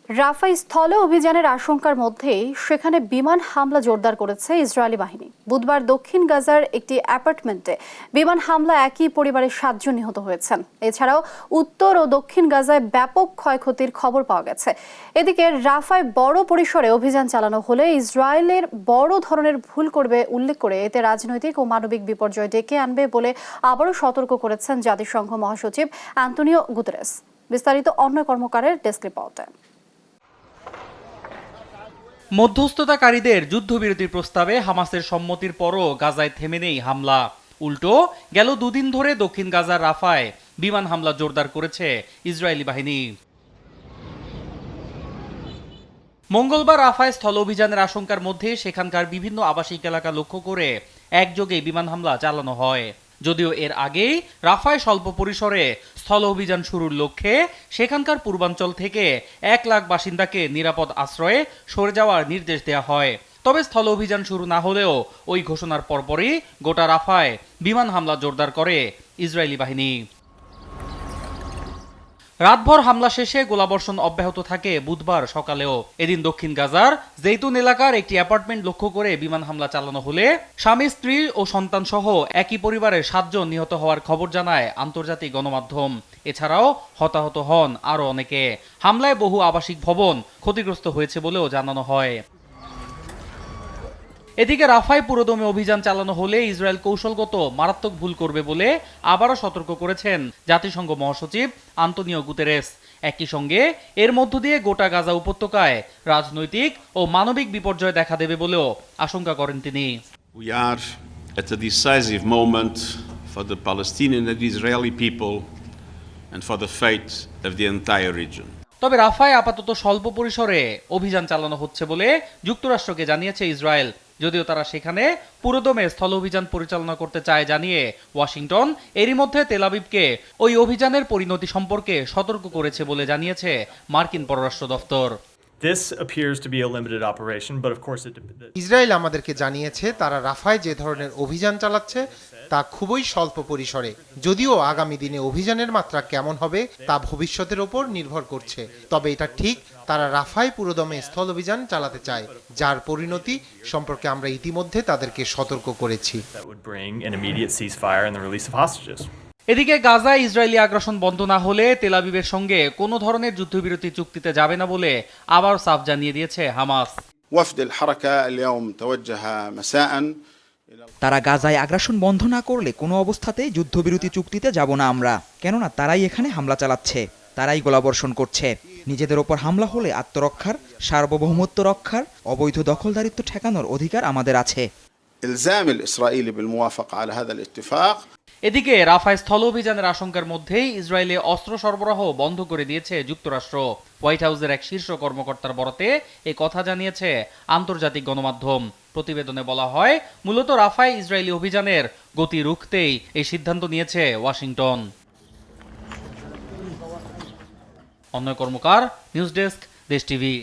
রাফা স্থলে অভিযানের আশঙ্কার মধ্যেই সেখানে বিমান হামলা জোরদার করেছে ইসরায়েলি বাহিনী। বুধবার দক্ষিণ গাজার একটি অ্যাপার্টমেন্টে বিমান হামলা একই পরিবারের 7 জন নিহত হয়েছেন। এছাড়াও উত্তর ও দক্ষিণ গাজায় ব্যাপক ক্ষয়ক্ষতির খবর পাওয়া গেছে। এদিকে রাফায় বড় পরিসরে অভিযান চালানো হলে ইসরায়েলের বড় ধরনের ভুল করবে উল্লেখ করে এতে রাজনৈতিক ও মানবিক বিপর্যয় ডেকে আনবে বলে আবারও সতর্ক করেছেন জাতিসংঘ মহাসচিব অ্যান্তোনিও গুতেরেস। বিস্তারিত অন্যয় কর্মকারের ডেস্ক রিপোর্টে। মধ্যস্থতাকারীদের যুদ্ধবিরতির প্রস্তাবে হামাসের সম্মতির পরও গাজায় থেমে নেই হামলা। উল্টো গেল দুদিন ধরে দক্ষিণ গাজার রাফায় বিমান হামলা জোরদার করেছে ইসরায়েলি বাহিনী। মঙ্গলবার রাফায় স্থল অভিযানের আশঙ্কার মধ্যে সেখানকার বিভিন্ন আবাসিক এলাকা লক্ষ্য করে একযোগে বিমান হামলা চালানো হয়। যদিও এর আগেই রাফায় স্বল্প পরিসরে স্থল অভিযান শুরুর লক্ষ্যে সেখানকার পূর্বাঞ্চল থেকে 1 লাখ বাসিন্দাকে নিরাপদ আশ্রয়ে সরে যাওয়ার নির্দেশ দেওয়া হয়। তবে স্থল অভিযান শুরু না হলেও ওই ঘোষণার পরপরই গোটা রাফায় বিমান হামলা জোরদার করে ইসরায়েলি বাহিনী। রাতভর হামলা শেষে গোলাবর্ষণ অব্যাহত থাকে বুধবার সকালেও। এদিন দক্ষিণ গাজার জেইতুন এলাকার একটি অ্যাপার্টমেন্ট লক্ষ্য করে বিমান হামলা চালানো হলে স্বামী, স্ত্রী ও সন্তান সহ একই পরিবারের 7 জন নিহত হওয়ার খবর জানায় আন্তর্জাতিক গণমাধ্যম। এছাড়াও হতাহত হন আরও অনেকে। হামলায় বহু আবাসিক ভবন ক্ষতিগ্রস্ত হয়েছে বলেও জানানো হয়। এদিকে রাফায় পুরোদমে অভিযান চালানো হলে ইসরায়েল কৌশলগত মারাত্মক ভুল করবে বলে আবারও সতর্ক করেছেন জাতিসংঘ মহাসচিব আন্তোনিও গুতেরেস। একই সঙ্গে এর মধ্য দিয়ে গোটা গাজা উপত্যকায় রাজনৈতিক ও মানবিক বিপর্যয় দেখা দেবে বলেও আশঙ্কা করেন তিনি। We are at a decisive moment for the Palestinian and Israeli people and for the fate of the entire region. তবে রাফায় আপাতত স্বল্প পরিসরে অভিযান চালানো হচ্ছে বলে যুক্তরাষ্ট্রকে জানিয়েছে ইসরায়েল। যদিও তারা সেখানে পুরোদমে স্থল অভিযান পরিচালনা করতে চায় জানিয়ে ওয়াশিংটন এরই মধ্যে তেল আবিবকে ওই অভিযানের পরিণতি সম্পর্কে সতর্ক করেছে বলে জানিয়েছে মার্কিন পররাষ্ট্র দফতর। ইসরায়েল আমাদেরকে জানিয়েছে তারা রাফায় যে ধরনের অভিযান চালাচ্ছে তা খুবই স্বল্প পরিসরে। যদিও আগামী দিনে অভিযানের মাত্রা কেমন হবে তা ভবিষ্যতের ওপর নির্ভর করছে। তবে এটা ঠিক, তারা রাফায় পুরোদমে স্থল অভিযান চালাতে চায়, যার পরিণতি সম্পর্কে আমরা ইতিমধ্যে তাদেরকে সতর্ক করেছি। এদিকে গাজায় ইসরায়েলি আগ্রাসন বন্ধ না হলে তেল আবিবের সঙ্গে কোনো ধরনের যুদ্ধবিরতি চুক্তিতে যাবে না বলে আবার সাফ জানিয়ে দিয়েছে হামাস। তারা গাজায় আগ্রাসন বন্ধ না করলে কোনো অবস্থাতেই যুদ্ধবিরতি চুক্তিতে যাব না আমরা, কেননা তারাই এখানে হামলা চালাচ্ছে, তারাই গোলাবর্ষণ করছে। নিজেদের ওপর হামলা হলে আত্মরক্ষার, সার্বভৌমত্ব রক্ষার, অবৈধ দখলদারিত্ব ঠেকানোর অধিকার আমাদের আছে। এদিকে রাফায় স্থল অভিযানের আশঙ্কার মধ্যেই ইসরায়েলে অস্ত্র সরবরাহ বন্ধ করে দিয়েছে যুক্তরাষ্ট্র। হোয়াইট হাউসের এক শীর্ষ কর্মকর্তার বরাতে এই কথা জানিয়েছে আন্তর্জাতিক গণমাধ্যম। প্রতিবেদনে বলা হয়, মূলত রাফায় ইসরায়েলি অভিযানের গতি রুখতেই এই সিদ্ধান্ত নিয়েছে ওয়াশিংটন। অন্যয় কর্মকার, নিউজ ডেস্ক, দেশ টিভি।